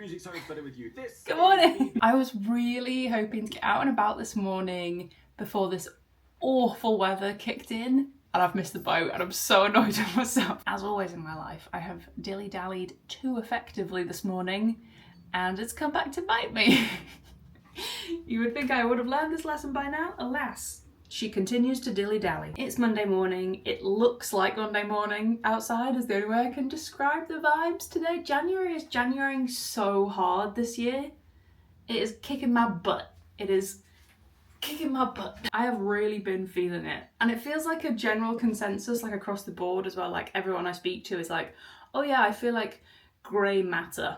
music so it's better with you. This Good morning. I was really hoping to get out and about this morning before this awful weather kicked in, and I've missed the boat and I'm so annoyed with myself. As always in my life, I have dilly-dallied too effectively this morning and it's come back to bite me. You would think I would have learned this lesson by now. Alas, she continues to dilly-dally. It's Monday morning. It looks like Monday morning outside is the only way I can describe the vibes today. January is Januarying so hard this year. It is kicking my butt. It is kicking my butt. I have really been feeling it. And it feels like a general consensus, like across the board as well. Like everyone I speak to is like, oh yeah, I feel like grey matter.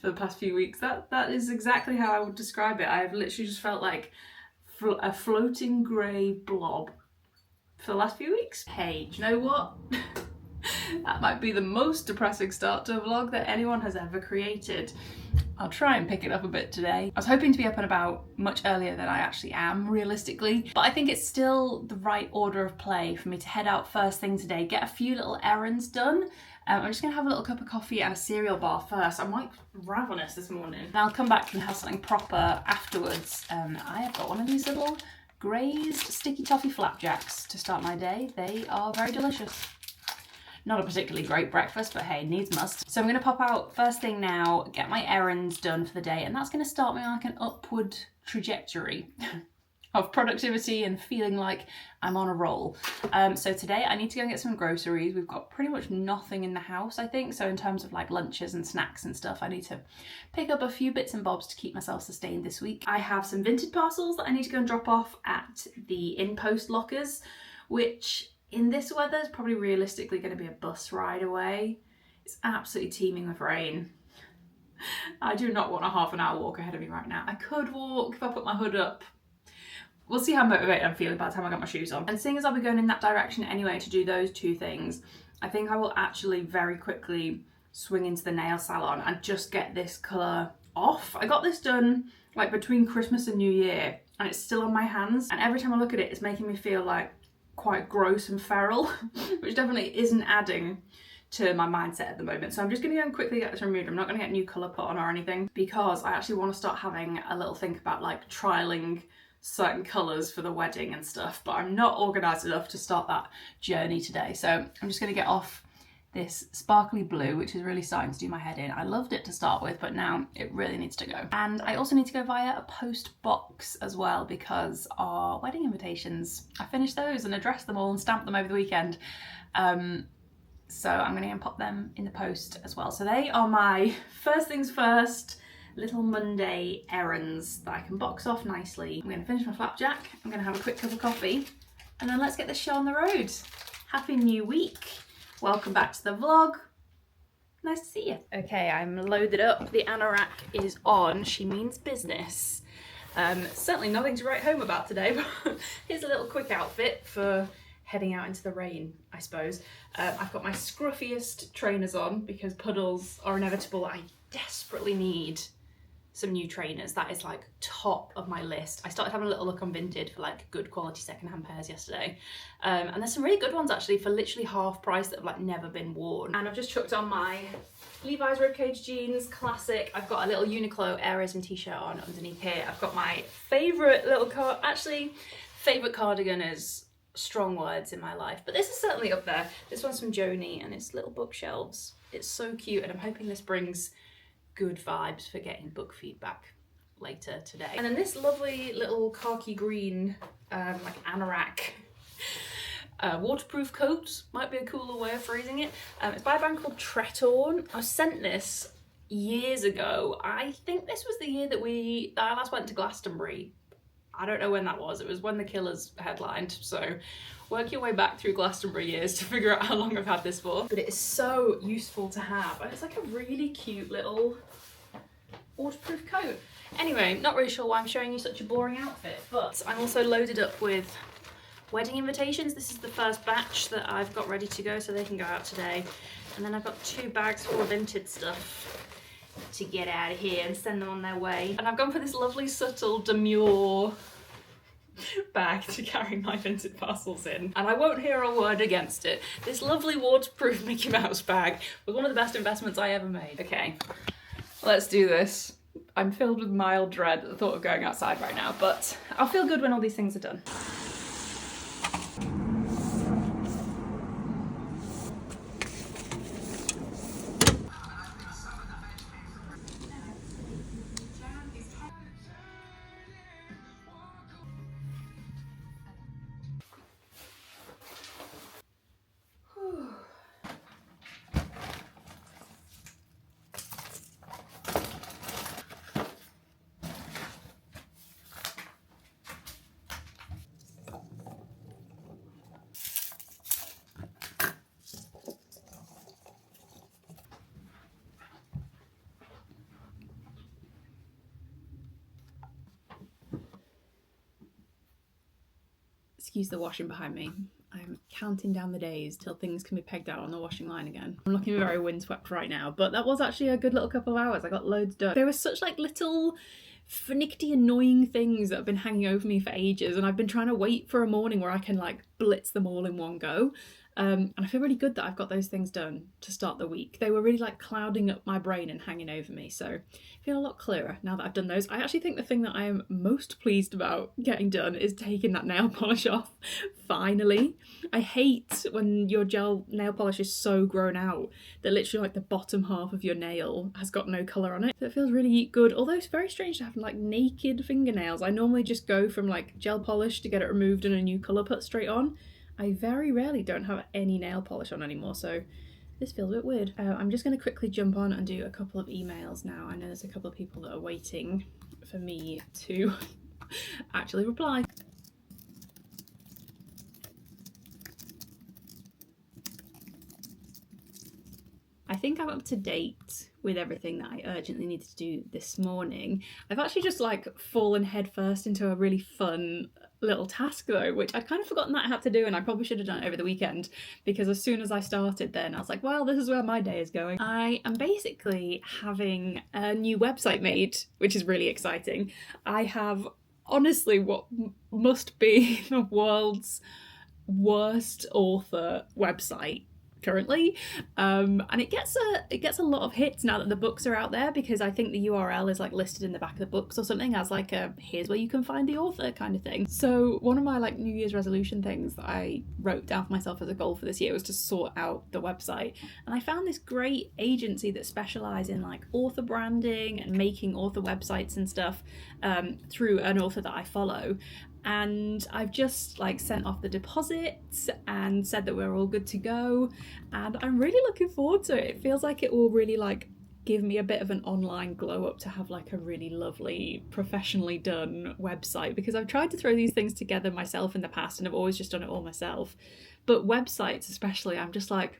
For the past few weeks. That is exactly how I would describe it. I have literally just felt like a floating grey blob for the last few weeks. Hey, do you know what? That might be the most depressing start to a vlog that anyone has ever created. I'll try and pick it up a bit today. I was hoping to be up and about much earlier than I actually am, realistically, but I think it's still the right order of play for me to head out first thing today, get a few little errands done. I'm just gonna have a little cup of coffee and a cereal bar first. I'm like ravenous this morning. And I'll come back and have something proper afterwards. I have got one of these little grazed sticky toffee flapjacks to start my day. They are very delicious. Not a particularly great breakfast, but hey, needs must. So I'm gonna pop out first thing now, get my errands done for the day, and that's gonna start me on like an upward trajectory of productivity and feeling like I'm on a roll. So today I need to go and get some groceries. We've got pretty much nothing in the house, I think. So in terms of like lunches and snacks and stuff, I need to pick up a few bits and bobs to keep myself sustained this week. I have some vintage parcels that I need to go and drop off at the in-post lockers, which in this weather is probably realistically going to be a bus ride away. It's absolutely teeming with rain. I do not want a half an hour walk ahead of me right now. I could walk if I put my hood up. We'll see how motivated I'm feeling by the time I got my shoes on. And seeing as I'll be going in that direction anyway to do those two things, I think I will actually very quickly swing into the nail salon and just get this colour off. I got this done like between Christmas and New Year and it's still on my hands. And every time I look at it, it's making me feel like quite gross and feral, which definitely isn't adding to my mindset at the moment. So I'm just gonna go and quickly get this removed. I'm not gonna get new colour put on or anything because I actually want to start having a little think about like trialing certain colours for the wedding and stuff, but I'm not organised enough to start that journey today. So I'm just going to get off this sparkly blue, which is really starting to do my head in. I loved it to start with, but now it really needs to go. And I also need to go via a post box as well because our wedding invitations, I finished those and addressed them all and stamped them over the weekend. So I'm going to go and pop them in the post as well. So they are my first things first little Monday errands that I can box off nicely. I'm going to finish my flapjack, I'm going to have a quick cup of coffee, and then let's get this show on the road. Happy new week. Welcome back to the vlog. Nice to see you. Okay, I'm loaded up. The anorak is on. She means business. Certainly nothing to write home about today, but here's a little quick outfit for heading out into the rain, I suppose. I've got my scruffiest trainers on because puddles are inevitable. I desperately need some new trainers. That is like top of my list. I started having a little look on Vinted for like good quality secondhand pairs yesterday. And there's some really good ones actually for literally half price that have like never been worn. And I've just chucked on my Levi's ribcage jeans, classic. I've got a little Uniqlo Errands t-shirt on underneath here. I've got my favourite little favourite cardigan is strong words in my life, but this is certainly up there. This one's from Joni and it's little bookshelves. It's so cute and I'm hoping this brings good vibes for getting book feedback later today. And then this lovely little khaki green like anorak waterproof coat might be a cooler way of phrasing it. It's by a brand called Tretorn. I was sent this years ago. I think this was the year that I last went to Glastonbury. I don't know when that was. It was when The Killers headlined. So work your way back through Glastonbury years to figure out how long I've had this for. But it is so useful to have. And it's like a really cute little waterproof coat. Anyway, not really sure why I'm showing you such a boring outfit, but I'm also loaded up with wedding invitations. This is the first batch that I've got ready to go so they can go out today. And then I've got 2 bags full of vintage stuff to get out of here and send them on their way. And I've gone for this lovely subtle demure bag to carry my vintage parcels in, and I won't hear a word against it. This lovely waterproof Mickey Mouse bag was one of the best investments I ever made. Okay, let's do this. I'm filled with mild dread at the thought of going outside right now, but I'll feel good when all these things are done. Excuse the washing behind me. I'm counting down the days till things can be pegged out on the washing line again. I'm looking very windswept right now, but that was actually a good little couple of hours. I got loads done. There were such like little finicky annoying things that have been hanging over me for ages, and I've been trying to wait for a morning where I can like blitz them all in one go. And I feel really good that I've got those things done to start the week. They were really like clouding up my brain and hanging over me, so I feel a lot clearer now that I've done those. I actually think the thing that I am most pleased about getting done is taking that nail polish off, finally. I hate when your gel nail polish is so grown out that literally like the bottom half of your nail has got no colour on it. So it feels really good, although it's very strange to have like naked fingernails. I normally just go from like gel polish to get it removed and a new colour put straight on. I very rarely don't have any nail polish on anymore, so this feels a bit weird. I'm just going to quickly jump on and do a couple of emails now. I know there's a couple of people that are waiting for me to actually reply. I think I'm up to date with everything that I urgently needed to do this morning. I've actually just like fallen headfirst into a really fun little task though, which I'd kind of forgotten that I had to do, and I probably should have done it over the weekend, because as soon as I started then I was like, well, this is where my day is going. I am basically having a new website made, which is really exciting. I have honestly what must be the world's worst author website currently, and it gets a lot of hits now that the books are out there, because I think the URL is like listed in the back of the books or something as like a here's where you can find the author kind of thing. So one of my like New Year's resolution things that I wrote down for myself as a goal for this year was to sort out the website, and I found this great agency that specialise in like author branding and making author websites and stuff through an author that I follow. And I've just like sent off the deposits and said that we're all good to go, and I'm really looking forward to it. It feels like it will really like give me a bit of an online glow up to have like a really lovely professionally done website, because I've tried to throw these things together myself in the past and I've always just done it all myself, but websites especially, I'm just like,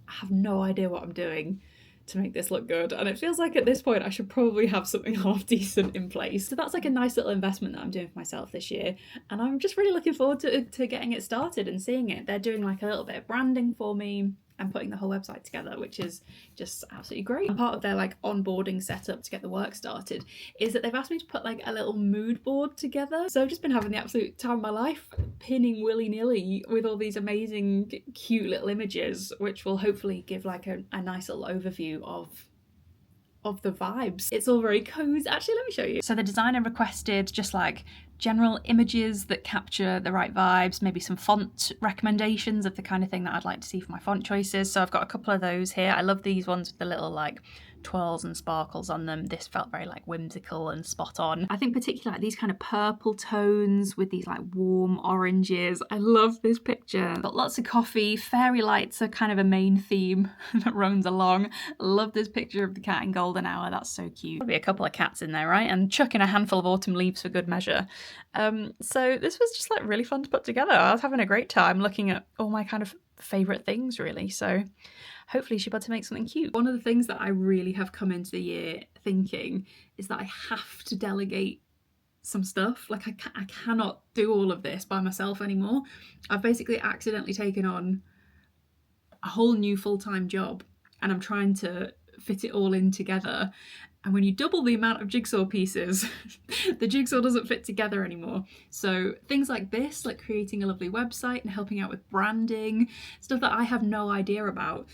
I have no idea what I'm doing to make this look good, and it feels like at this point I should probably have something half decent in place. So that's like a nice little investment that I'm doing for myself this year, and I'm just really looking forward to getting it started and seeing it. They're doing like a little bit of branding for me and putting the whole website together, which is just absolutely great. And part of their like onboarding setup to get the work started is that they've asked me to put like a little mood board together. So I've just been having the absolute time of my life, pinning willy-nilly with all these amazing cute little images, which will hopefully give like a nice little overview of the vibes. It's all very cozy. Actually, let me show you. So the designer requested just like general images that capture the right vibes, maybe some font recommendations of the kind of thing that I'd like to see for my font choices. So I've got a couple of those here. I love these ones with the little like twirls and sparkles on them. This felt very like whimsical and spot on. I think particularly like these kind of purple tones with these like warm oranges. I love this picture. Got lots of coffee. Fairy lights are kind of a main theme that runs along. I love this picture of the cat in golden hour. That's so cute. There'll be a couple of cats in there, right? And chucking a handful of autumn leaves for good measure. So this was just like really fun to put together. I was having a great time looking at all my kind of favourite things really. So hopefully she'll be able to make something cute. One of the things that I really have come into the year thinking is that I have to delegate some stuff. Like I cannot do all of this by myself anymore. I've basically accidentally taken on a whole new full-time job and I'm trying to fit it all in together. And when you double the amount of jigsaw pieces, the jigsaw doesn't fit together anymore. So things like this, like creating a lovely website and helping out with branding, stuff that I have no idea about,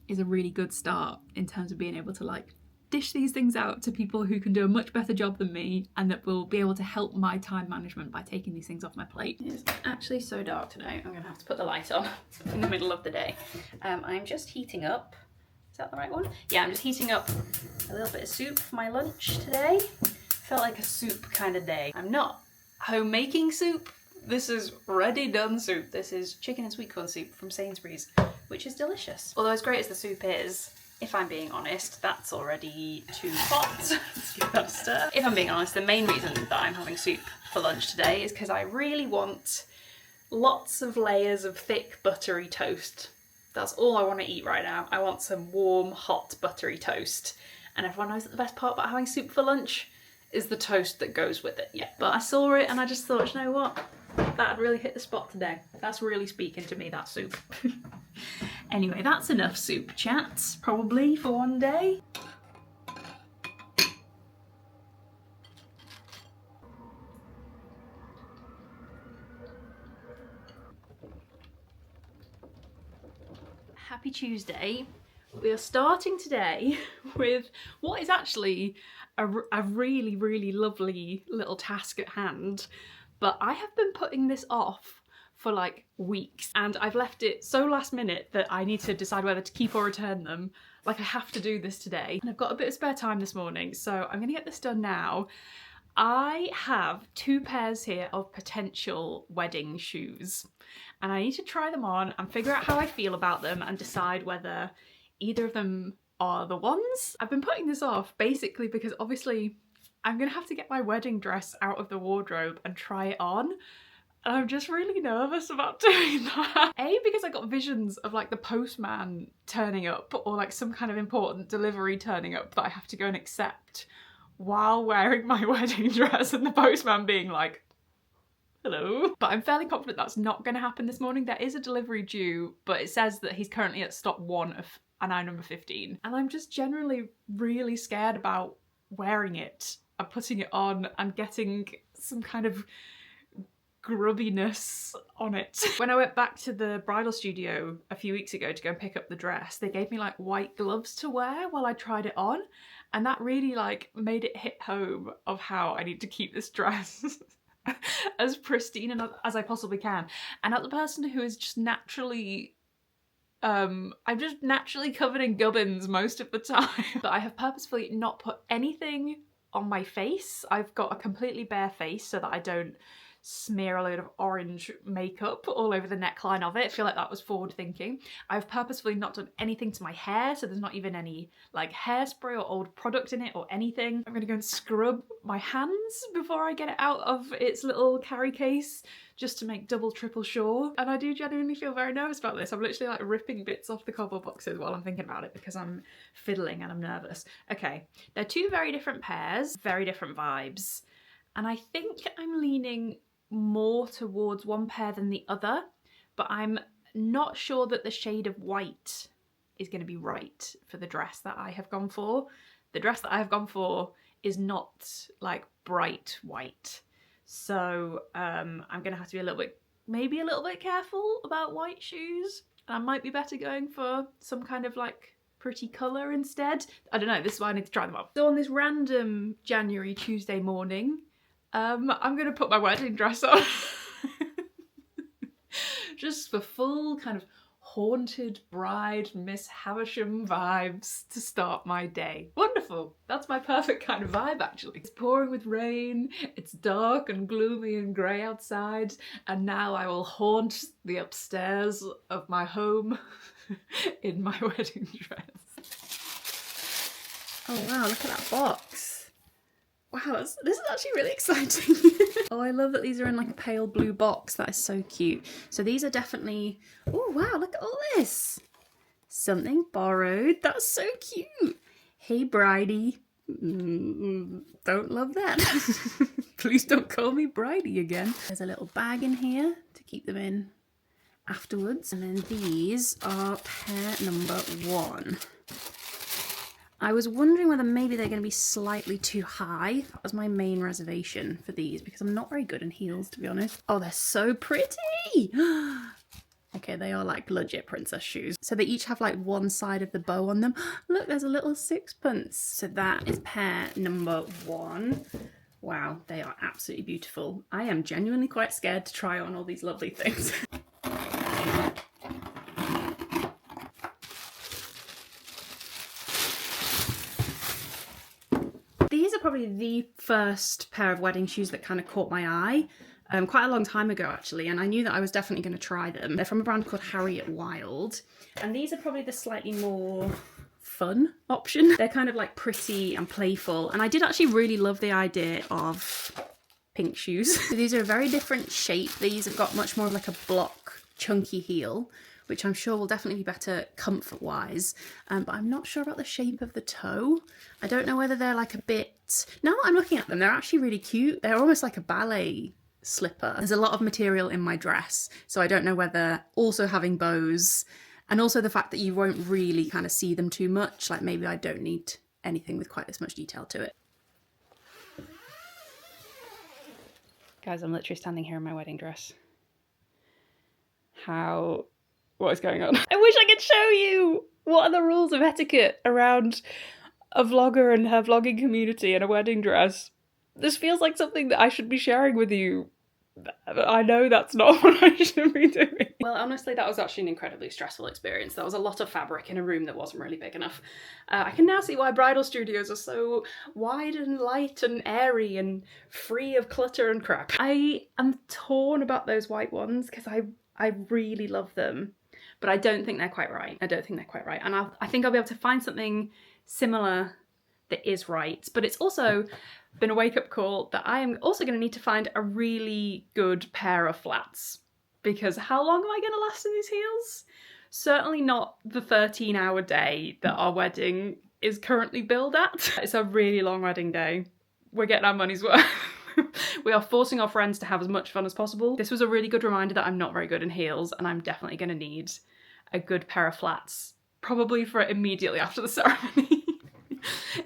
is a really good start in terms of being able to like dish these things out to people who can do a much better job than me and that will be able to help my time management by taking these things off my plate. It's actually so dark today, I'm gonna have to put the light on in the middle of the day. I'm just heating up. Is that the right one? Yeah, I'm just heating up a little bit of soup for my lunch today. Felt like a soup kind of day. I'm not home making soup. This is ready done soup. This is chicken and sweet corn soup from Sainsbury's, which is delicious. Although as great as the soup is, if I'm being honest, that's already too hot. Let's give that a stir. If I'm being honest, the main reason that I'm having soup for lunch today is because I really want lots of layers of thick buttery toast. That's all I want to eat right now. I want some warm, hot, buttery toast. And everyone knows that the best part about having soup for lunch is the toast that goes with it. Yeah, but I saw it and I just thought, you know what? That'd really hit the spot today. That's really speaking to me, that soup. Anyway, that's enough soup chat, probably, for one day. Happy Tuesday. We are starting today with what is actually a really, really lovely little task at hand, but I have been putting this off for like weeks and I've left it so last minute that I need to decide whether to keep or return them. Like I have to do this today and I've got a bit of spare time this morning, so I'm gonna get this done now. I have 2 pairs here of potential wedding shoes and I need to try them on and figure out how I feel about them and decide whether either of them are the ones. I've been putting this off basically because obviously I'm gonna have to get my wedding dress out of the wardrobe and try it on. And I'm just really nervous about doing that. A, because I got visions of like the postman turning up or like some kind of important delivery turning up that I have to go and accept while wearing my wedding dress and the postman being like, hello. But I'm fairly confident that's not going to happen this morning. There is a delivery due, but it says that he's currently at stop 1 of an aisle number 15. And I'm just generally really scared about wearing it and putting it on and getting some kind of grubbiness on it. When I went back to the bridal studio a few weeks ago to go and pick up the dress, they gave me like white gloves to wear while I tried it on, and that really like made it hit home of how I need to keep this dress as pristine and as I possibly can. And as a person who is just naturally I'm just naturally covered in gubbins most of the time, but I have purposefully not put anything on my face. I've got a completely bare face so that I don't smear a load of orange makeup all over the neckline of it. I feel like that was forward thinking. I've purposefully not done anything to my hair, so there's not even any like hairspray or old product in it or anything. I'm gonna go and scrub my hands before I get it out of its little carry case just to make double, triple sure. And I do genuinely feel very nervous about this. I'm literally like ripping bits off the cardboard boxes while I'm thinking about it because I'm fiddling and I'm nervous. Okay, they're 2 very different pairs, very different vibes. And I think I'm leaning more towards one pair than the other, but I'm not sure that the shade of white is going to be right for the dress that I have gone for. The dress that I have gone for is not like bright white, so I'm going to have to be maybe a little bit careful about white shoes. I might be better going for some kind of like pretty colour instead. I don't know, this is why I need to try them on. So on this random January Tuesday morning, I'm gonna put my wedding dress on just for full kind of haunted bride Miss Havisham vibes to start my day. Wonderful. That's my perfect kind of vibe actually. It's pouring with rain, it's dark and gloomy and grey outside, and now I will haunt the upstairs of my home in my wedding dress. Oh wow, look at that box. Wow, this is actually really exciting. Oh, I love that these are in like a pale blue box. That is so cute. So these are definitely, oh wow, look at all this. Something borrowed. That's so cute. Hey, Bridie. Don't love that. Please don't call me Bridie again. There's a little bag in here to keep them in afterwards. And then these are pair number 1. I was wondering whether maybe they're going to be slightly too high. That was my main reservation for these because I'm not very good in heels, to be honest. Oh, they're so pretty. Okay, they are like legit princess shoes. So they each have like one side of the bow on them. Look, there's a little sixpence. So that is pair number 1. Wow, they are absolutely beautiful. I am genuinely quite scared to try on all these lovely things. These are probably the first pair of wedding shoes that kind of caught my eye. Quite a long time ago actually, and I knew that I was definitely going to try them. They're from a brand called Harriet Wild, and these are probably the slightly more fun option. They're kind of like pretty and playful, and I did actually really love the idea of pink shoes. So these are a very different shape. These have got much more of like a block chunky heel, which I'm sure will definitely be better comfort wise, but I'm not sure about the shape of the toe. I don't know whether they're like a bit, now that I'm looking at them, they're actually really cute. They're almost like a ballet slipper. There's a lot of material in my dress, so I don't know whether also having bows and also the fact that you won't really kind of see them too much, like maybe I don't need anything with quite this much detail to it. Guys, I'm literally standing here in my wedding dress. What is going on? I wish I could show you! What are the rules of etiquette around a vlogger and her vlogging community in a wedding dress? This feels like something that I should be sharing with you. I know that's not what I should be doing. Well, honestly, that was actually an incredibly stressful experience. There was a lot of fabric in a room that wasn't really big enough. I can now see why bridal studios are so wide and light and airy and free of clutter and crap. I am torn about those white ones because I really love them, but I don't think they're quite right. And I think I'll be able to find something similar that is right, but it's also been a wake-up call that I am also going to need to find a really good pair of flats, because how long am I going to last in these heels? Certainly not the 13-hour day that our wedding is currently billed at. It's a really long wedding day. We're getting our money's worth. We are forcing our friends to have as much fun as possible. This was a really good reminder that I'm not very good in heels, and I'm definitely going to need a good pair of flats, probably for immediately after the ceremony.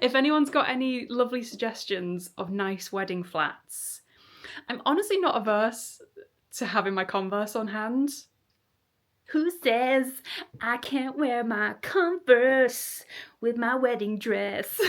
If anyone's got any lovely suggestions of nice wedding flats, I'm honestly not averse to having my Converse on hand. Who says I can't wear my Converse with my wedding dress?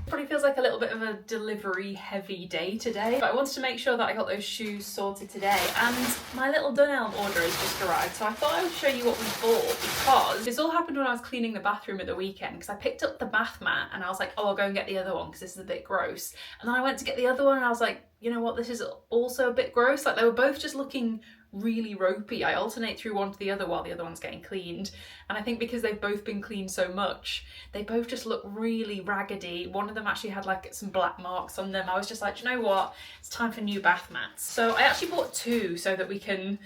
Probably feels like a little bit of a delivery heavy day today, but I wanted to make sure that I got those shoes sorted today, and my little Dunelm order has just arrived, so I thought I would show you what we bought, because this all happened when I was cleaning the bathroom at the weekend, because I picked up the bath mat and I was like, oh, I'll go and get the other one because this is a bit gross, and then I went to get the other one and I was like, you know what, this is also a bit gross. Like, they were both just looking really ropey. I alternate through one to the other while the other one's getting cleaned, and I think because they've both been cleaned so much, they both just look really raggedy. One of them actually had like some black marks on them. I was just like, you know what, it's time for new bath mats. So I actually bought 2 so that we can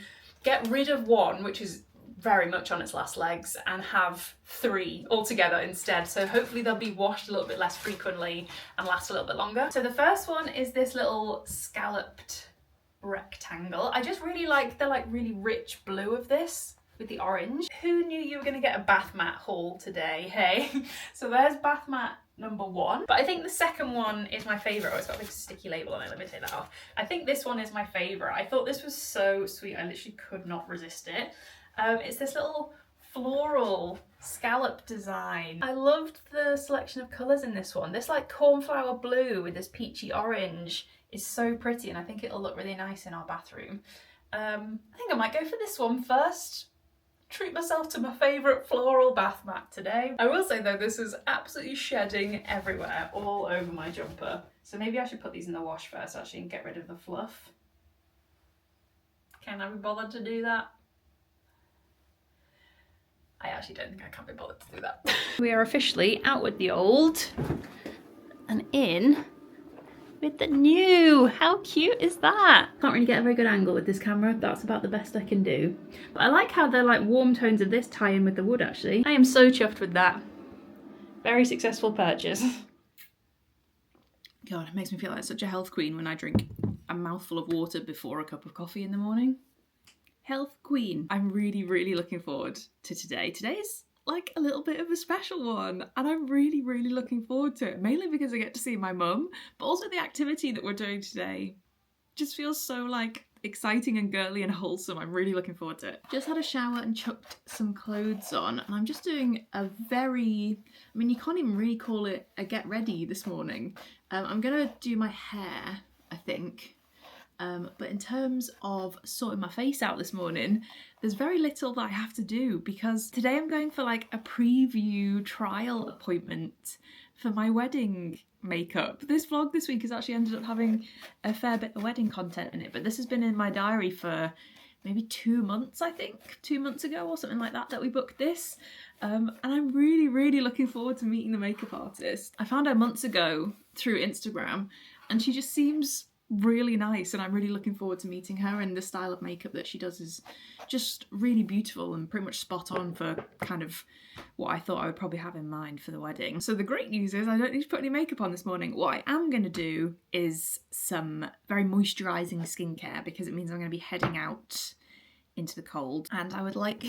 get rid of one, which is very much on its last legs, and have 3 altogether instead. So hopefully they'll be washed a little bit less frequently and last a little bit longer. So the first one is this little scalloped rectangle. I just really like the like really rich blue of this with the orange. Who knew you were going to get a bath mat haul today, hey? So there's bath mat number 1, but I think the second one is my favourite. Oh, it's got like a sticky label on it, let me take that off. I think this one is my favourite. I thought this was so sweet, I literally could not resist it. It's this little floral scallop design. I loved the selection of colours in this one. This like cornflower blue with this peachy orange is so pretty, and I think it'll look really nice in our bathroom. I think I might go for this one first. Treat myself to my favourite floral bath mat today. I will say though, this is absolutely shedding everywhere, all over my jumper. So maybe I should put these in the wash first actually and get rid of the fluff. Can I be bothered to do that? I actually don't think I can be bothered to do that. We are officially out with the old and in with the new. How cute is that? Can't really get a very good angle with this camera. That's about the best I can do. But I like how the like warm tones of this tie in with the wood actually. I am so chuffed with that. Very successful purchase. God, it makes me feel like such a health queen when I drink a mouthful of water before a cup of coffee in the morning. Health queen. I'm really, really looking forward to today. Today's like a little bit of a special one, and I'm really, really looking forward to it, mainly because I get to see my mum, but also the activity that we're doing today just feels so like exciting and girly and wholesome. I'm really looking forward to it. Just had a shower and chucked some clothes on, and I'm just doing a very, I mean, you can't even really call it a get ready this morning. I'm gonna do my hair, I think. But in terms of sorting my face out this morning, there's very little that I have to do, because today I'm going for like a preview trial appointment for my wedding makeup. This vlog this week has actually ended up having a fair bit of wedding content in it, but this has been in my diary for maybe 2 months, I think, 2 months ago or something like that we booked this. And I'm really, really looking forward to meeting the makeup artist. I found her months ago through Instagram, and she just seems really nice, and I'm really looking forward to meeting her, and the style of makeup that she does is just really beautiful and pretty much spot on for kind of what I thought I would probably have in mind for the wedding. So the great news is I don't need to put any makeup on this morning. What I am going to do is some very moisturising skincare, because it means I'm going to be heading out into the cold, and I would like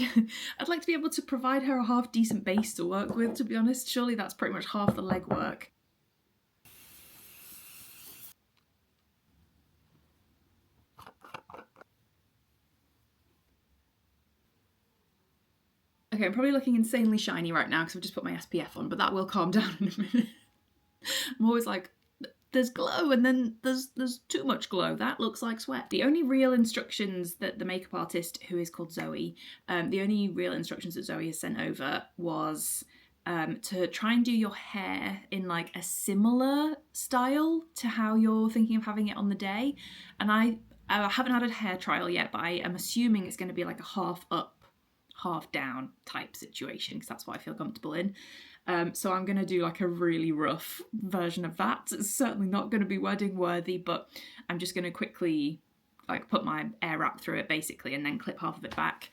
I'd like to be able to provide her a half decent base to work with, to be honest. Surely that's pretty much half the legwork. Okay, I'm probably looking insanely shiny right now because I've just put my SPF on, but that will calm down in a minute. I'm always like, there's glow, and then there's too much glow. That looks like sweat. The only real instructions that the makeup artist, who is called Zoe, the only real instructions that Zoe has sent over was to try and do your hair in like a similar style to how you're thinking of having it on the day. And I haven't had a hair trial yet, but I am assuming it's going to be like a half up, half down type situation, because that's what I feel comfortable in. So I'm going to do like a really rough version of that. It's certainly not going to be wedding worthy, but I'm just going to quickly like put my air wrap through it basically, and then clip half of it back,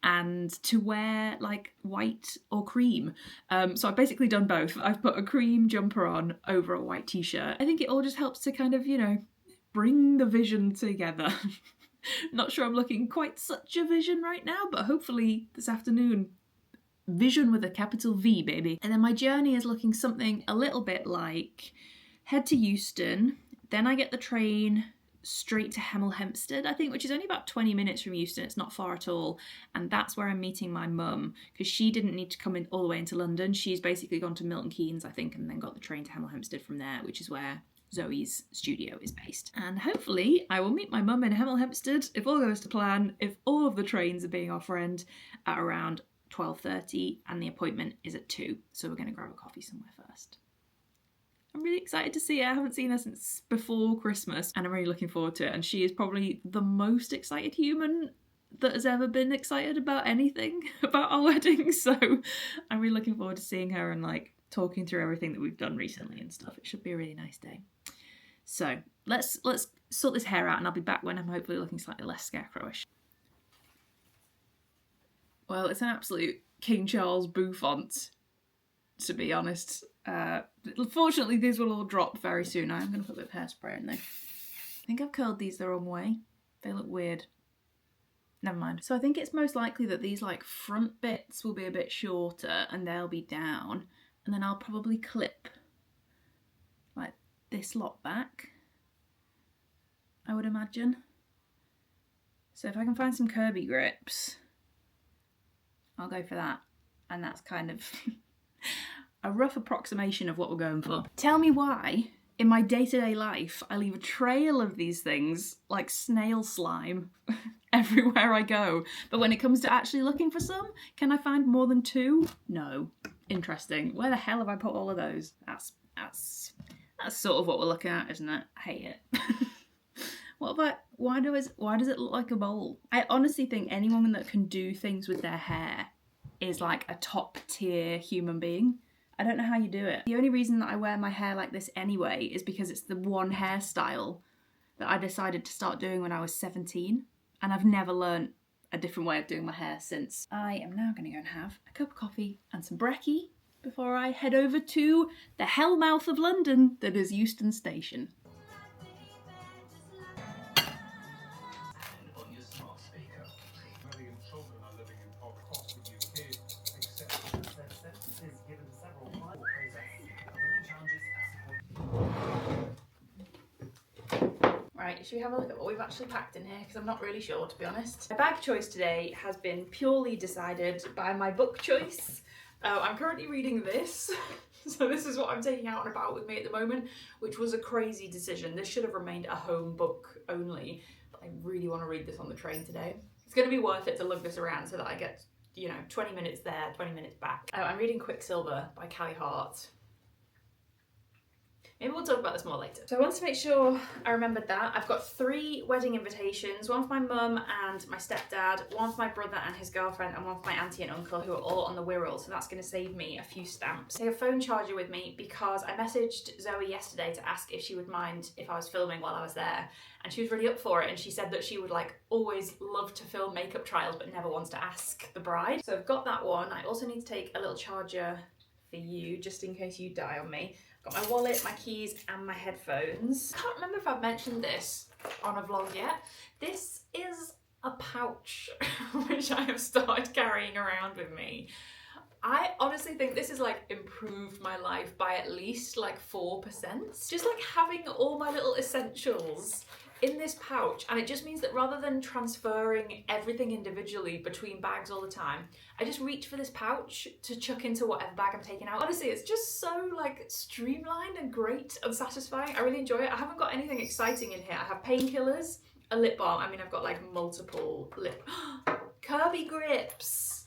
and to wear like white or cream. So I've basically done both. I've put a cream jumper on over a white t-shirt. I think it all just helps to kind of, you know, bring the vision together. Not sure I'm looking quite such a vision right now, but hopefully this afternoon, vision with a capital V, baby. And then my journey is looking something a little bit like head to Euston, then I get the train straight to Hemel Hempstead, I think, which is only about 20 minutes from Euston. It's not far at all. And that's where I'm meeting my mum, because she didn't need to come in all the way into London. She's basically gone to Milton Keynes, I think, and then got the train to Hemel Hempstead from there, which is where Zoe's studio is based. And hopefully I will meet my mum in Hemel Hempstead, if all goes to plan, if all of the trains are being our friend, at around 12:30, and the appointment is at 2. So we're going to grab a coffee somewhere first. I'm really excited to see her. I haven't seen her since before Christmas, and I'm really looking forward to it. And she is probably the most excited human that has ever been excited about anything about our wedding. So I'm really looking forward to seeing her and like talking through everything that we've done recently and stuff. It should be a really nice day. So let's sort this hair out, and I'll be back when I'm hopefully looking slightly less scarecrowish. Well, it's an absolute King Charles bouffant, to be honest. Fortunately, these will all drop very soon. I'm going to put a bit of hairspray in there. I think I've curled these the wrong way. They look weird. Never mind. So I think it's most likely that these like front bits will be a bit shorter and they'll be down. And then I'll probably clip like this lot back, I would imagine. So if I can find some curby grips, I'll go for that. And that's kind of a rough approximation of what we're going for. Tell me why, in my day-to-day life, I leave a trail of these things like snail slime everywhere I go. But when it comes to actually looking for some, can I find more than 2? No. Interesting. Where the hell have I put all of those? That's sort of what we're looking at, isn't it? I hate it. Why does it look like a bowl? I honestly think anyone that can do things with their hair is like a top tier human being. I don't know how you do it. The only reason that I wear my hair like this anyway is because it's the one hairstyle that I decided to start doing when I was 17, and I've never learnt a different way of doing my hair since. I am now going to go and have a cup of coffee and some brekkie before I head over to the hellmouth of London that is Euston Station. should we have a look at what we've actually packed in here? Because I'm not really sure, to be honest. My bag choice today has been purely decided by my book choice. I'm currently reading this. So this is what I'm taking out and about with me at the moment, which was a crazy decision. This should have remained a home book only, but I really want to read this on the train today. It's going to be worth it to lug this around so that I get, you know, 20 minutes there, 20 minutes back. I'm reading Quicksilver by Callie Hart. Maybe we'll talk about this more later. So I want to make sure I remembered that. I've got 3 wedding invitations, one for my mum and my stepdad, one for my brother and his girlfriend, and one for my auntie and uncle, who are all on the Wirral, so that's going to save me a few stamps. I take a phone charger with me because I messaged Zoe yesterday to ask if she would mind if I was filming while I was there, and she was really up for it, and she said that she would like always love to film makeup trials but never wants to ask the bride. So I've got that one. I also need to take a little charger for you, just in case you die on me. Got my wallet, my keys, and my headphones. Can't remember if I've mentioned this on a vlog yet. This is a pouch which I have started carrying around with me. I honestly think this has like improved my life by at least like 4%. Just like having all my little essentials in this pouch, and it just means that rather than transferring everything individually between bags all the time, I just reach for this pouch to chuck into whatever bag I'm taking out. Honestly, it's just so like streamlined and great and satisfying. I really enjoy it. I haven't got anything exciting in here. I have painkillers, a lip balm. I mean, I've got like multiple lip Kirby grips.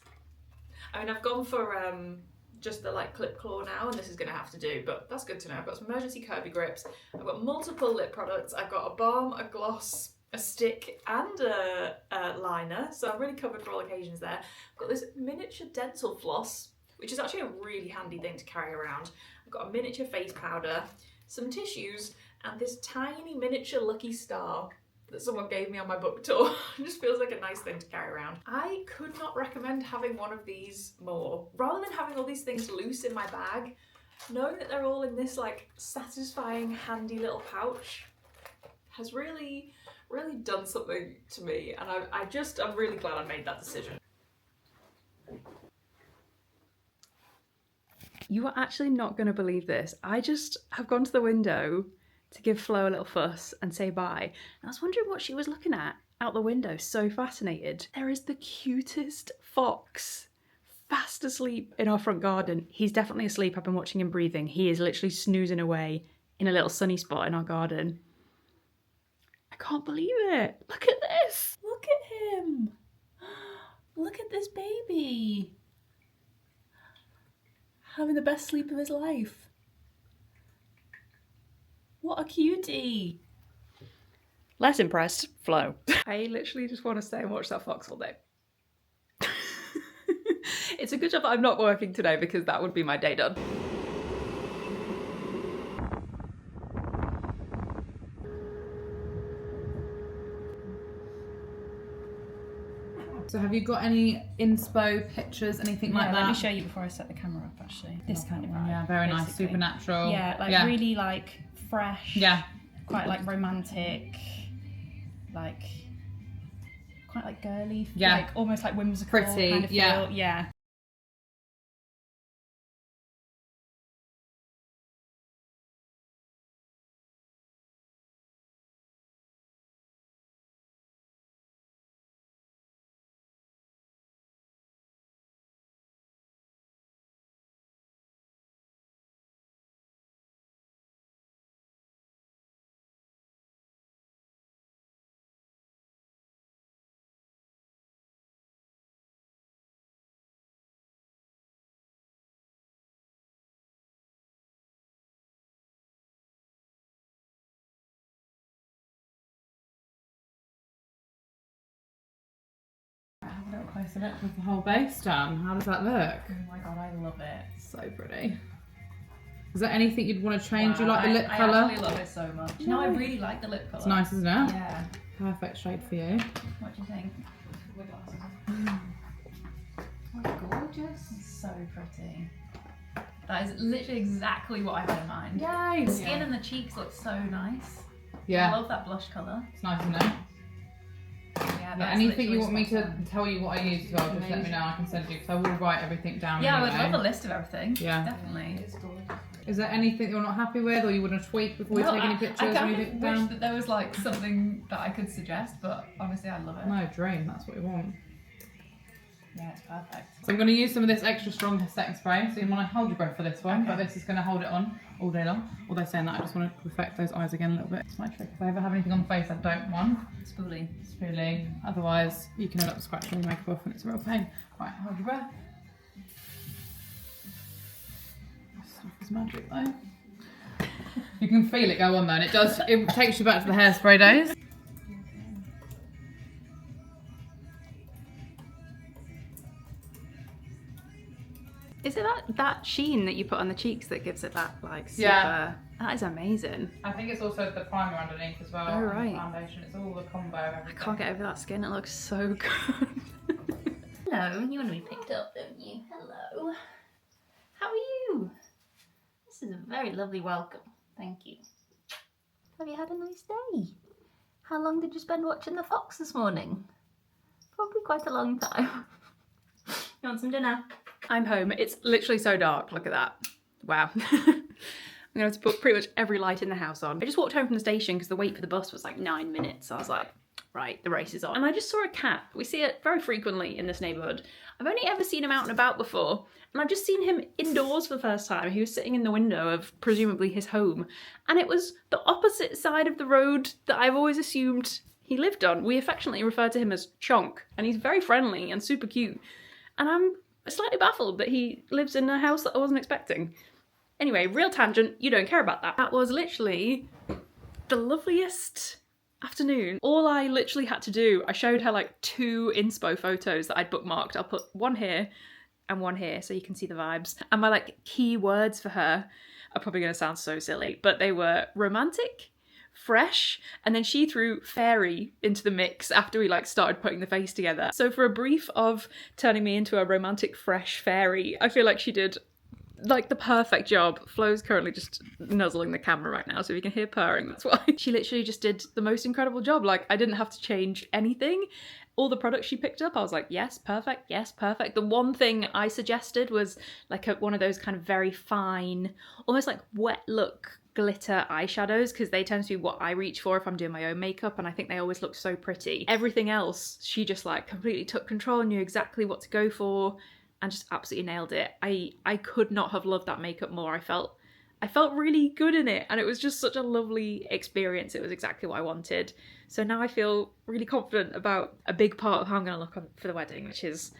I mean, I've gone for just the like clip claw now, and this is gonna have to do, but that's good to know. I've got some emergency Kirby grips. I've got multiple lip products. I've got a balm, a gloss, a stick, and a liner. So I'm really covered for all occasions there. I've got this miniature dental floss, which is actually a really handy thing to carry around. I've got a miniature face powder, some tissues, and this tiny miniature lucky star that someone gave me on my book tour. It just feels like a nice thing to carry around. I could not recommend having one of these more. Rather than having all these things loose in my bag, knowing that they're all in this like satisfying, handy little pouch has really, really done something to me. And I'm really glad I made that decision. You are actually not going to believe this. I just have gone to the window to give Flo a little fuss and say bye. And I was wondering what she was looking at out the window, so fascinated. There is the cutest fox fast asleep in our front garden. He's definitely asleep. I've been watching him breathing. He is literally snoozing away in a little sunny spot in our garden. I can't believe it. Look at this. Look at him. Look at this baby. Having the best sleep of his life. What a cutie. Less impressed, Flo. I literally just want to stay and watch that fox all day. It's a good job that I'm not working today, because that would be my day done. So have you got any inspo pictures, anything like that? Let me show you before I set the camera up, actually. This kind of vibe. Yeah, very basically. nice, supernatural. Yeah, like really like fresh. Yeah. Quite like romantic, like quite like girly. Yeah. Like almost like whimsical Pretty, kind of feel. yeah. Yeah. Have a little closer look with the whole base done. How does that look? Oh my god, I love it. So pretty. Is there anything you'd want to change? Do you like the lip colour? I actually love it so much. No, I really like the lip colour. It's nice, isn't it? Yeah. Perfect shade for you. What do you think? Oh, gorgeous. It's so pretty. That is literally exactly what I had in mind. Yay! The skin and the cheeks look so nice. Yeah. I love that blush colour. It's nice, isn't it? Yeah, But anything you want me to tell you what I use as well, just let me know. I can send you, because I will write everything down. Yeah, anyway. I would love a list of everything. Yeah. Definitely. It's gorgeous. Is there anything you're not happy with or you want to tweak before we take any pictures I or kind anything of down? wish that there was like something that I could suggest, but honestly I love it. No, dream, that's what we want. Yeah, it's perfect. So I'm going to use some of this extra strong setting spray. So you want to hold your breath for this one, Okay. but this is going to hold it on all day long. Although saying that, I just want to perfect those eyes again a little bit. It's my trick. If I ever have anything on the face I don't want, Spoolie. spoolie. Otherwise, you can end up scratching your makeup off and it's a real pain. Right, hold your breath. This stuff is magic though. You can feel it go on though, and it takes you back to the hairspray days. Is it that sheen that you put on the cheeks that gives it that like super... Yeah. That is amazing. I think it's also the primer underneath as well. Oh, and right. the foundation. It's all the combo of everything. I can't get over that skin, it looks so good. Hello, you want to be picked up, don't you? Hello. How are you? This is a very lovely welcome. Thank you. Have you had a nice day? How long did you spend watching the fox this morning? Probably quite a long time. You want some dinner? I'm home. It's literally so dark. Look at that. Wow. I'm gonna have to put pretty much every light in the house on. I just walked home from the station because the wait for the bus was like 9 minutes. So I was like, right, the race is on. And I just saw a cat. We see it very frequently in this neighbourhood. I've only ever seen him out and about before. And I've just seen him indoors for the first time. He was sitting in the window of presumably his home. And it was the opposite side of the road that I've always assumed he lived on. We affectionately refer to him as Chonk. And he's very friendly and super cute. And I'm slightly baffled that he lives in a house that I wasn't expecting. Anyway, real tangent, you don't care about that. That was literally the loveliest afternoon. All I literally had to do, I showed her like 2 inspo photos that I'd bookmarked. I'll put one here and one here so you can see the vibes. And my like key words for her are probably going to sound so silly, but they were romantic, fresh, and then she threw fairy into the mix after we like started putting the face together. So for a brief of turning me into a romantic, fresh fairy, I feel like she did like the perfect job. Flo's currently just nuzzling the camera right now, so if you can hear purring, that's why. She literally just did the most incredible job. Like, I didn't have to change anything. All the products she picked up, I was like, yes, perfect, yes, perfect. The one thing I suggested was like one of those kind of very fine, almost like wet look glitter eyeshadows, because they tend to be what I reach for if I'm doing my own makeup, and I think they always look so pretty. Everything else, she just like completely took control and knew exactly what to go for, and just absolutely nailed it. I could not have loved that makeup more. I felt really good in it, and it was just such a lovely experience. It was exactly what I wanted. So now I feel really confident about a big part of how I'm going to look for the wedding, which is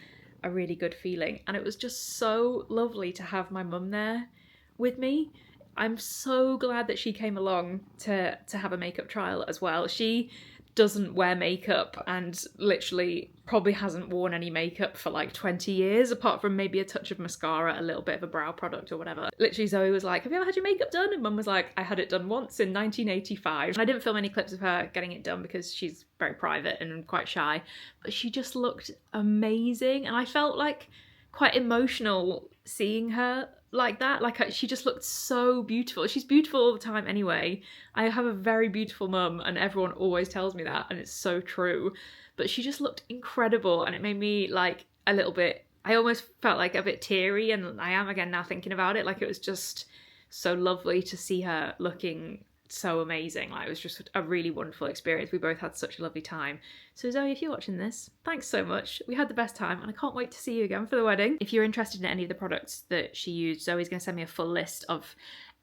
a really good feeling. And it was just so lovely to have my mum there with me. I'm so glad that she came along to have a makeup trial as well. She doesn't wear makeup and literally probably hasn't worn any makeup for like 20 years, apart from maybe a touch of mascara, a little bit of a brow product or whatever. Literally Zoe was like, have you ever had your makeup done? And Mum was like, I had it done once in 1985. And I didn't film any clips of her getting it done because she's very private and quite shy, but she just looked amazing. And I felt like quite emotional seeing her like that. Like, she just looked so beautiful. She's beautiful all the time anyway. I have a very beautiful mum and everyone always tells me that, and it's so true. But she just looked incredible, and it made me like a little bit, I almost felt like a bit teary, and I am again now thinking about it. Like, it was just so lovely to see her looking so amazing. Like, it was just a really wonderful experience. We both had such a lovely time. So Zoe, if you're watching this, thanks so much. We had the best time, and I can't wait to see you again for the wedding. If you're interested in any of the products that she used, Zoe's going to send me a full list of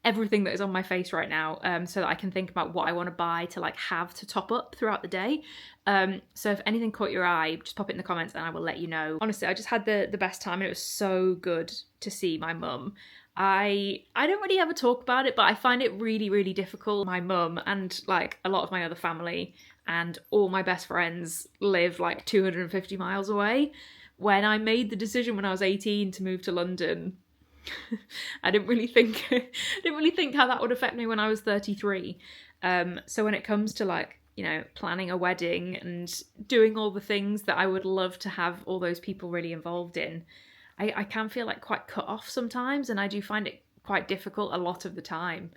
everything that is on my face right now, so that I can think about what I want to buy to like have to top up throughout the day. So if anything caught your eye, just pop it in the comments and I will let you know. Honestly, I just had the best time, and it was so good to see my mum. I don't really ever talk about it, but I find it really, really difficult. My mum and like a lot of my other family and all my best friends live like 250 miles away. When I made the decision when I was 18 to move to London, I didn't really think how that would affect me when I was 33. So when it comes to like, you know, planning a wedding and doing all the things that I would love to have all those people really involved in, I can feel like quite cut off sometimes, and I do find it quite difficult a lot of the time.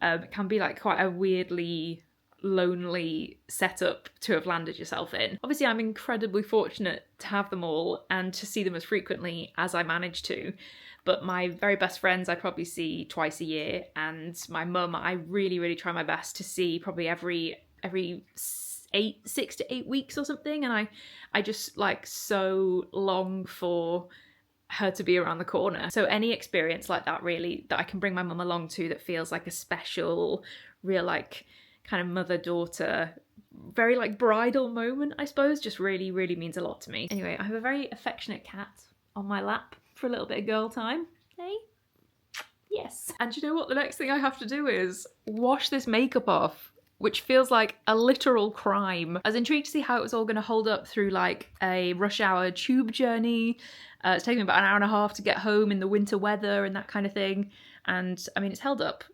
It can be like quite a weirdly lonely setup to have landed yourself in. Obviously, I'm incredibly fortunate to have them all and to see them as frequently as I manage to. But my very best friends I probably see twice a year, and my mum I really, really try my best to see probably every 6 to 8 weeks or something. And I just like so long for her to be around the corner. So any experience like that really that I can bring my mum along to that feels like a special, real like kind of mother-daughter, very like bridal moment, I suppose, just really, really means a lot to me. Anyway, I have a very affectionate cat on my lap for a little bit of girl time. Hey? Yes. And you know what? The next thing I have to do is wash this makeup off, which feels like a literal crime. I was intrigued to see how it was all going to hold up through like a rush hour tube journey. It's taken me about an hour and a half to get home in the winter weather and that kind of thing. And I mean, it's held up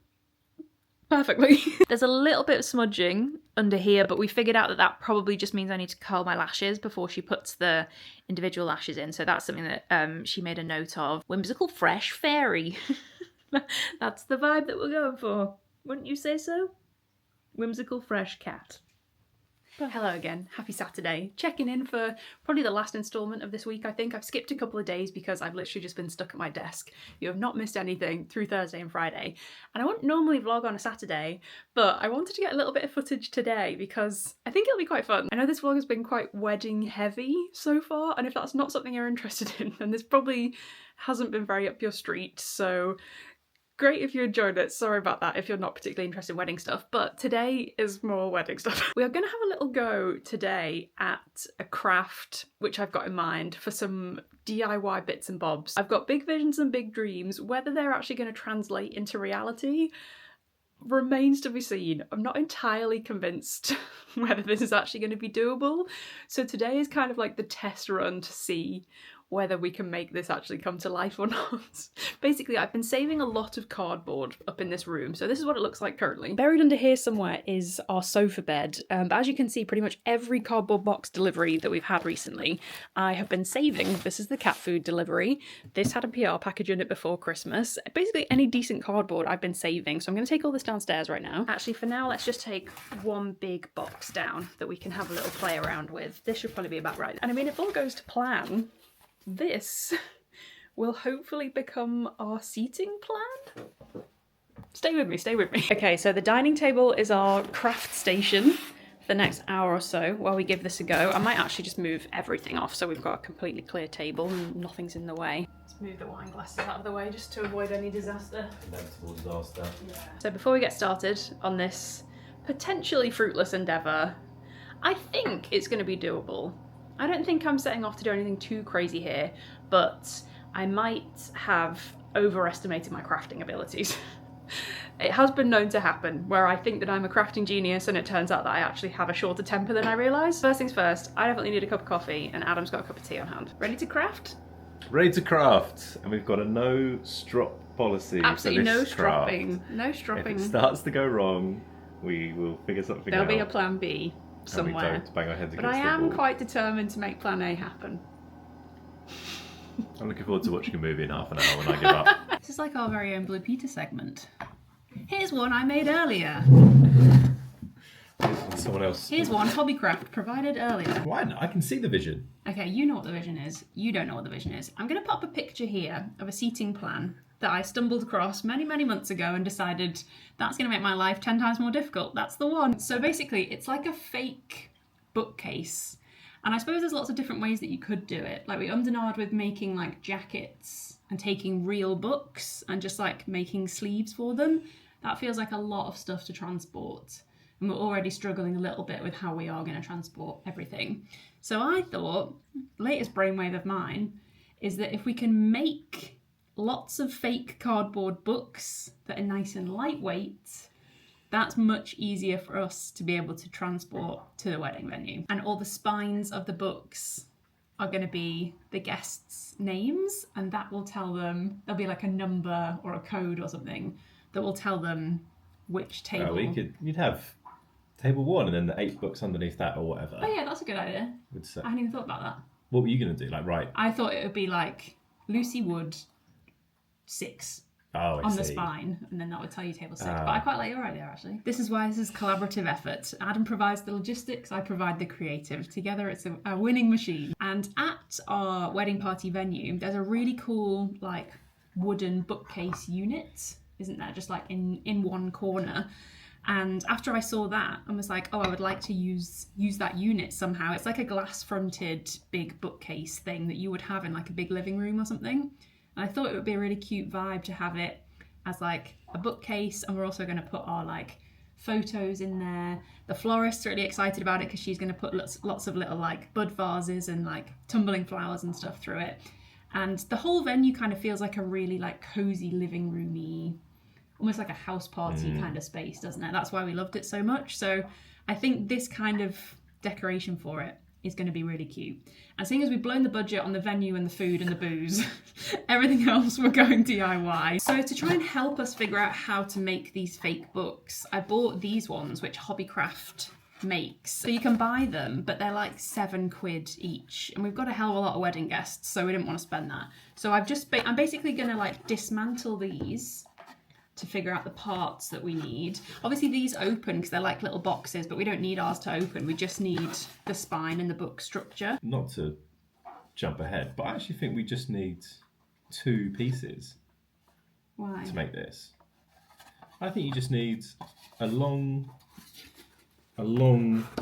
perfectly. There's a little bit of smudging under here, but we figured out that that probably just means I need to curl my lashes before she puts the individual lashes in. So that's something that she made a note of. Whimsical fresh fairy. That's the vibe that we're going for. Wouldn't you say so? Whimsical fresh cat. Hello again, happy Saturday. Checking in for probably the last instalment of this week, I think. I've skipped a couple of days because I've literally just been stuck at my desk. You have not missed anything through Thursday and Friday. And I won't normally vlog on a Saturday, but I wanted to get a little bit of footage today because I think it'll be quite fun. I know this vlog has been quite wedding heavy so far, and if that's not something you're interested in, then this probably hasn't been very up your street, so great if you enjoyed it. Sorry about that if you're not particularly interested in wedding stuff, but today is more wedding stuff. We are going to have a little go today at a craft which I've got in mind for some DIY bits and bobs. I've got big visions and big dreams. Whether they're actually going to translate into reality remains to be seen. I'm not entirely convinced whether this is actually going to be doable. So today is kind of like the test run to see whether we can make this actually come to life or not. Basically, I've been saving a lot of cardboard up in this room, so this is what it looks like currently. Buried under here somewhere is our sofa bed, but as you can see, pretty much every cardboard box delivery that we've had recently, I have been saving. This is the cat food delivery. This had a PR package in it before Christmas. Basically, any decent cardboard I've been saving, so I'm going to take all this downstairs right now. Actually, for now, let's just take one big box down that we can have a little play around with. This should probably be about right. And I mean, if all goes to plan, this will hopefully become our seating plan. Stay with me, stay with me. Okay, so the dining table is our craft station for the next hour or so while we give this a go. I might actually just move everything off so we've got a completely clear table and nothing's in the way. Let's move the wine glasses out of the way just to avoid any disaster. Inevitable disaster. Yeah. So before we get started on this potentially fruitless endeavour, I think it's going to be doable. I don't think I'm setting off to do anything too crazy here, but I might have overestimated my crafting abilities. It has been known to happen, where I think that I'm a crafting genius and it turns out that I actually have a shorter temper than I realise. First things first, I definitely need a cup of coffee and Adam's got a cup of tea on hand. Ready to craft? Ready to craft, and we've got a no strop policy. Absolutely for no this stropping. craft. No stropping. If it starts to go wrong, we will figure something There'll out. be a plan B And somewhere. we don't bang our heads But against I the am wall. quite determined to make plan A happen. I'm looking forward to watching a movie in half an hour when I give up. This is like our very own Blue Peter segment. Here's one I made earlier. Someone else. Here's one hobbycraft provided earlier. Why not? I can see the vision. Okay, you know what the vision is. You don't know what the vision is. I'm going to pop a picture here of a seating plan that I stumbled across many, many months ago and decided that's going to make my life 10 times more difficult. That's the one. So basically, it's like a fake bookcase. And I suppose there's lots of different ways that you could do it. Like we umdenard with making like jackets and taking real books and just like making sleeves for them. That feels like a lot of stuff to transport. And we're already struggling a little bit with how we are going to transport everything. So I thought, latest brainwave of mine, is that if we can make lots of fake cardboard books that are nice and lightweight, that's much easier for us to be able to transport to the wedding venue. And all the spines of the books are going to be the guests' names, and that will tell them, there'll be like a number or a code or something that will tell them which table. Well, you'd have table 1 and then the 8 books underneath that or whatever. Oh yeah, that's a good idea. I hadn't even thought about that. What were you going to do? Like, right. I thought it would be like Lucy Wood 6. Oh, I on see. the spine, and then that would tell you table 6. But I quite like your idea, actually. This is why this is collaborative effort. Adam provides the logistics, I provide the creative. Together, it's a winning machine. And at our wedding party venue, there's a really cool, like, wooden bookcase unit, isn't there? Just like in one corner. And after I saw that, I was like, oh, I would like to use that unit somehow. It's like a glass-fronted big bookcase thing that you would have in like a big living room or something. And I thought it would be a really cute vibe to have it as like a bookcase, and we're also going to put our like photos in there. The florist's really excited about it because she's going to put lots of little like bud vases and like tumbling flowers and stuff through it. And the whole venue kind of feels like a really like cozy living roomy, almost like a house party kind of space, doesn't it? That's why we loved it so much. So I think this kind of decoration for it is going to be really cute. And seeing as we've blown the budget on the venue and the food and the booze, everything else we're going DIY. So to try and help us figure out how to make these fake books, I bought these ones, which Hobbycraft makes. So you can buy them, but they're like £7 each. And we've got a hell of a lot of wedding guests, so we didn't want to spend that. So I'm basically going to like dismantle these to figure out the parts that we need. Obviously these open because they're like little boxes, but we don't need ours to open. We just need the spine and the book structure. Not to jump ahead, but I actually think we just need 2 pieces Why? to make this. I think you just need a long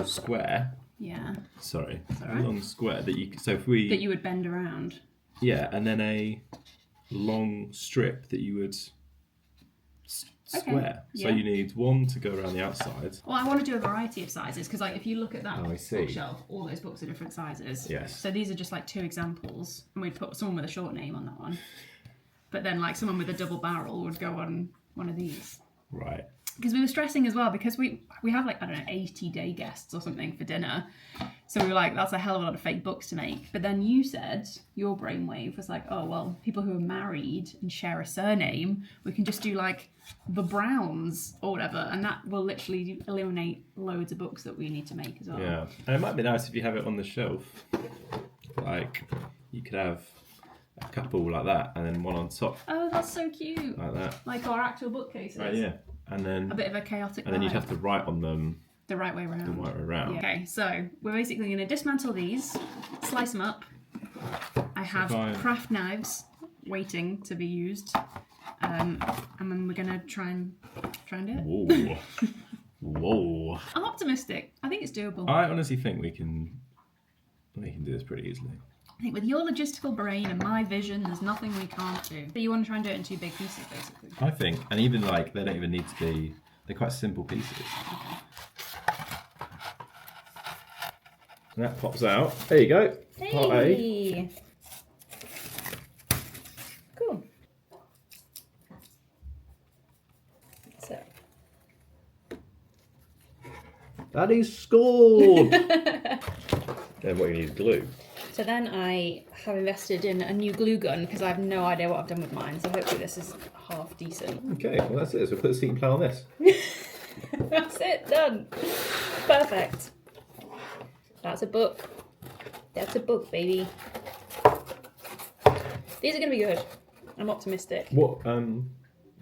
square. Yeah. Sorry, all a right. long square that you. So if we. That you would bend around. Yeah, and then a long strip that you would square. So yeah. you need one to go around the outside. Well, I want to do a variety of sizes because, like, if you look at that Oh, I see. bookshelf, all those books are different sizes. Yes. So these are just like 2 examples, and we'd put someone with a short name on that one. But then, like, someone with a double barrel would go on one of these. Right. Because we were stressing as well, because we have like, I don't know, 80-day guests or something for dinner. So we were like, that's a hell of a lot of fake books to make. But then you said, your brainwave was like, oh, well, people who are married and share a surname, we can just do like the Browns or whatever. And that will literally eliminate loads of books that we need to make as well. Yeah. And it might be nice if you have it on the shelf. Like, you could have a couple like that and then one on top. Oh, that's so cute. Like that. Like our actual bookcases. Right, yeah. And then A bit of a chaotic and then you'd vibe. have to write on them The right way around. the right way around. Yeah. Okay, so we're basically going to dismantle these, slice them up. I have fine. craft knives waiting to be used, and then we're going to try and do it. Whoa. Whoa. I'm optimistic. I think it's doable. I honestly think we can do this pretty easily. I think with your logistical brain and my vision, there's nothing we can't do. So you want to try and do it in 2 big pieces, basically. I think, and even like they don't even need to be. They're quite simple pieces. And that pops out. There you go. Part A. Hey! Cool. So. That is scored. Then what you need is glue. So then I have invested in a new glue gun because I have no idea what I've done with mine. So hopefully this is half decent. Okay, well that's it. So put the seat and play on this. That's it, done. Perfect. That's a book. That's a book, baby. These are going to be good. I'm optimistic. What? Paint them.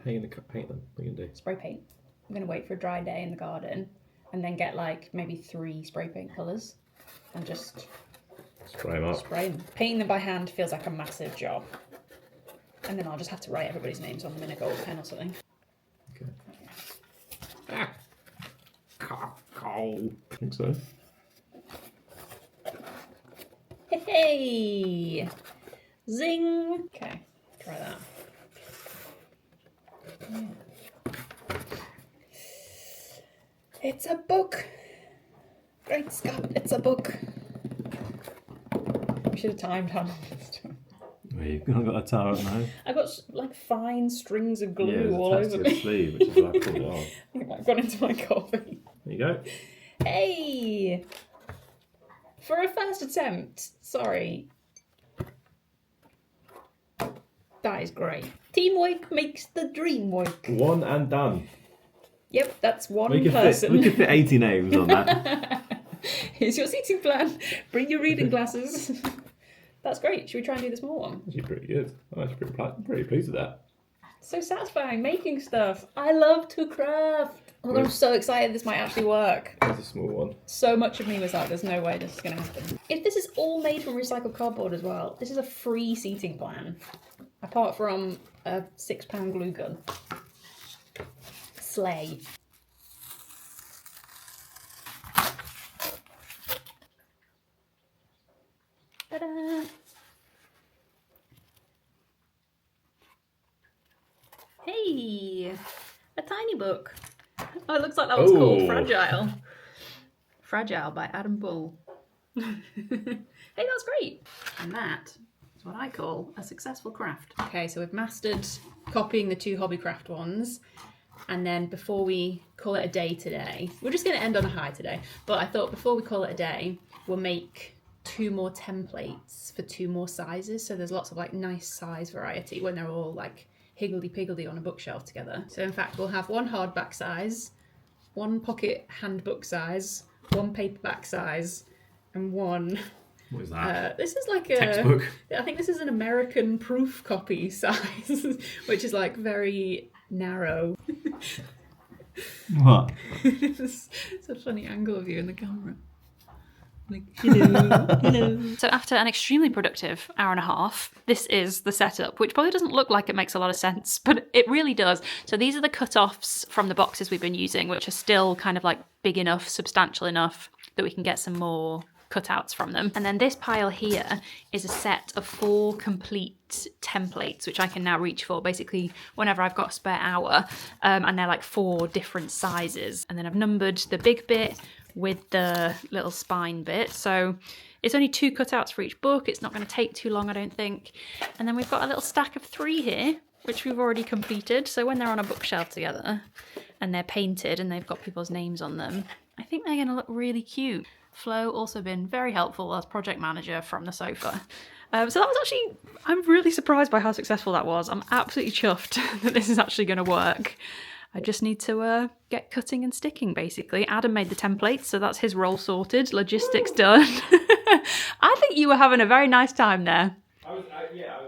What are you gonna do? Spray paint. I'm going to wait for a dry day in the garden and then get like maybe 3 spray paint colours and just Spray them up. spray them. Painting them by hand feels like a massive job. And then I'll just have to write everybody's names on them in a gold pen or something. Okay. I think so. Hey! Zing! Okay, try that. Yeah. It's a book! Great Scott, it's a book! We should have timed how long this took. Well, you've not got a towel now. I've got like fine strings of glue Yeah, all it's over attached to me. your sleeve, which is why I pulled it off. I think I've gone into my coffee. There you go. Hey! For a first attempt, sorry. That is great. Teamwork makes the dream work. One and done. Yep, that's one We person. could fit 80 names on that. Here's your seating plan. Bring your reading glasses. That's great. Should we try and do the small one? Actually pretty good. I'm actually pretty pleased with that. So satisfying making stuff. I love to craft. Oh, I'm so excited this might actually work. There's a small one. So much of me was like, there's no way this is going to happen. If this is all made from recycled cardboard as well, this is a free seating plan. Apart from a £6 glue gun. Slay. Ta-da! Hey! A tiny book. Oh, it looks like that was called Fragile. Fragile by Adam Bull. Hey, that's great. And that is what I call a successful craft. Okay, so we've mastered copying the 2 Hobbycraft ones. And then before we call it a day today, we're just going to end on a high today. But I thought before we call it a day, we'll make 2 more templates for 2 more sizes. So there's lots of like nice size variety when they're all like higgledy-piggledy on a bookshelf together. So in fact, we'll have 1 hardback size, 1 pocket handbook size, 1 paperback size, and 1... What is that? This is like a textbook. I think this is an American proof copy size, which is like very narrow. What? It's a funny angle of you in the camera. Like, hello. So after an extremely productive hour and a half, this is the setup, which probably doesn't look like it makes a lot of sense, but it really does. So these are the cut-offs from the boxes we've been using, which are still kind of like big enough, substantial enough that we can get some more cutouts from them. And then this pile here is a set of 4 complete templates, which I can now reach for basically whenever I've got a spare hour. And they're like 4 different sizes. And then I've numbered the big bit with the little spine bit. So it's only 2 cutouts for each book. It's not going to take too long, I don't think. And then we've got a little stack of 3 here, which we've already completed. So when they're on a bookshelf together and they're painted and they've got people's names on them, I think they're going to look really cute. Flo also been very helpful as project manager from the sofa. So that was actually, I'm really surprised by how successful that was. I'm absolutely chuffed that this is actually going to work. I just need to get cutting and sticking, basically. Adam made the templates, so that's his role sorted. Logistics done. I think you were having a very nice time there. I was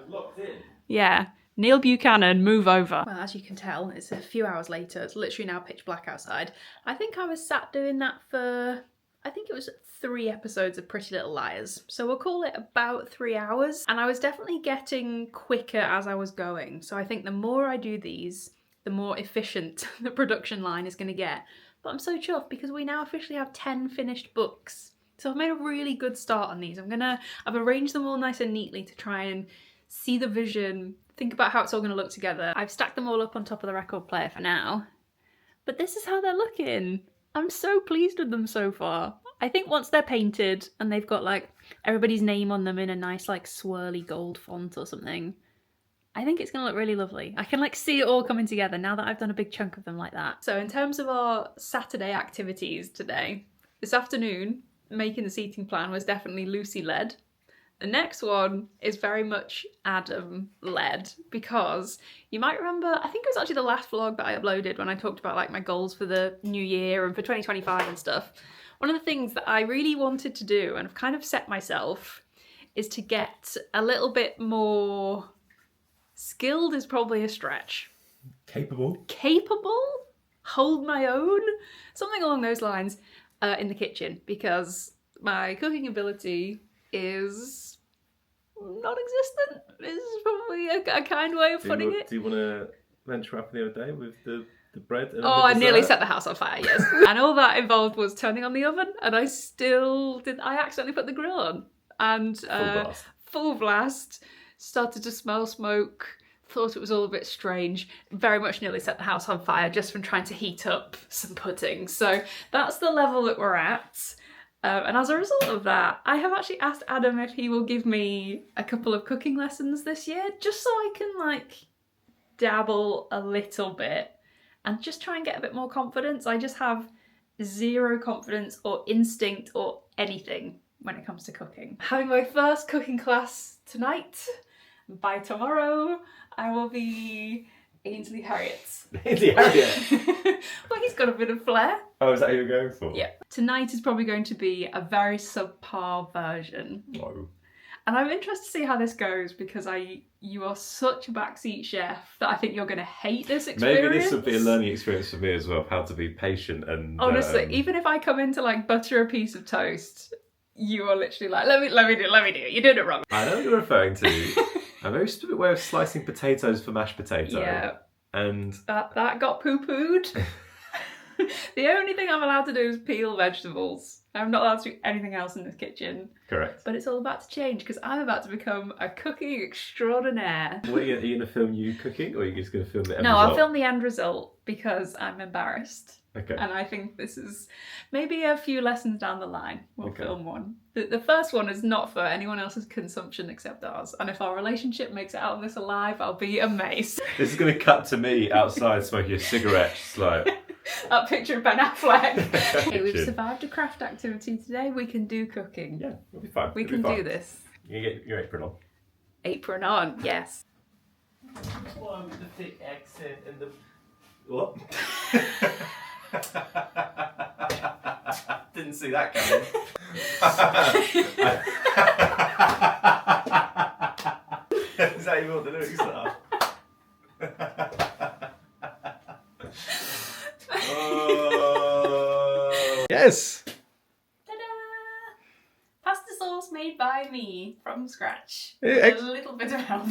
locked in. Yeah. Neil Buchanan, move over. Well, as you can tell, it's a few hours later. It's literally now pitch black outside. I think I was sat doing that for... I think it was 3 episodes of Pretty Little Liars. So we'll call it about 3 hours. And I was definitely getting quicker as I was going. So I think the more I do these, the more efficient the production line is going to get. But I'm so chuffed because we now officially have 10 finished books. So I've made a really good start on these. I've arranged them all nice and neatly to try and see the vision, think about how it's all going to look together. I've stacked them all up on top of the record player for now. But this is how they're looking. I'm so pleased with them so far. I think once they're painted and they've got like everybody's name on them in a nice like swirly gold font or something, I think it's going to look really lovely. I can like see it all coming together now that I've done a big chunk of them like that. So in terms of our Saturday activities today, this afternoon, making the seating plan was definitely Lucy-led. The next one is very much Adam-led because you might remember, I think it was actually the last vlog that I uploaded when I talked about like my goals for the new year and for 2025 and stuff. One of the things that I really wanted to do and I've kind of set myself is to get a little bit more skilled is probably a stretch. Capable? Hold my own? Something along those lines in the kitchen because my cooking ability is non-existent. This is probably a kind way of putting it. Do you want to venture up the other day with the bread? And I nearly set the house on fire, yes. And all that involved was turning on the oven, and I accidentally put the grill on. And full blast, started to smell smoke, thought it was all a bit strange, very much nearly set the house on fire just from trying to heat up some pudding. So that's the level that we're at. And as a result of that, I have actually asked Adam if he will give me a couple of cooking lessons this year, just so I can like dabble a little bit and just try and get a bit more confidence. I just have zero confidence or instinct or anything when it comes to cooking. Having my first cooking class tonight. By tomorrow, I will be Ainsley Harriott. Ainsley Harriott? Well, he's got a bit of flair. Oh, is that who you're going for? Yeah. Tonight is probably going to be a very subpar version. No. And I'm interested to see how this goes because I You are such a backseat chef that I think you're going to hate this experience. Maybe this would be a learning experience for me as well, of how to be patient and... Honestly, even if I come in to like butter a piece of toast, you are literally like, let me do it. You're doing it wrong. I know what you're referring to. A very stupid way of slicing potatoes for mashed potato. Yeah. And... That got poo-pooed. The only thing I'm allowed to do is peel vegetables. I'm not allowed to do anything else in this kitchen. Correct. But it's all about to change because I'm about to become a cooking extraordinaire. What, are you going to film you cooking, or are you just going to film the end No, result? I'll film the end result because I'm embarrassed. Okay. And I think this is maybe a few lessons down the line. We'll Okay. film one. The first one is not for anyone else's consumption except ours. And if our relationship makes it out of this alive, I'll be amazed. This is going to cut to me outside smoking a cigarette, just like... That picture of Ben Affleck. Okay, we've survived a craft activity today. We can do cooking. Yeah, we'll be fine. We We'll be can fine. do this. You get your apron on. Apron on, yes. One with the thick accent and the... What? Didn't see that coming. Is that even what the lyrics are? Oh. Yes! Ta-da! Pasta sauce made by me from scratch. Yeah, A little bit of help.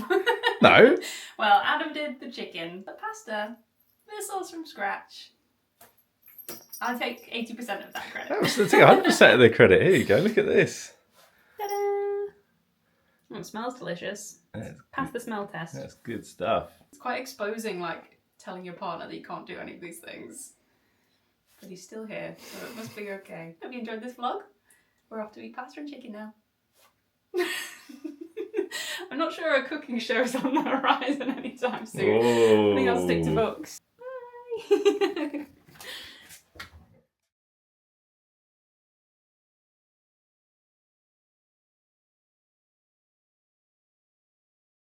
No. Well, Adam did the chicken, the pasta, the sauce from scratch. I'll take 80% of that credit. That was, take 100% of the credit. Here you go, look at this. Ta-da! Oh, it smells delicious. That's Pass the smell test. That's good stuff. It's quite exposing, like, telling your partner that you can't do any of these things. But he's still here, so it must be okay. Hope you enjoyed this vlog. We're off to eat pasta and chicken now. I'm not sure a cooking show is on the horizon anytime soon. I think I'll stick to books. Bye!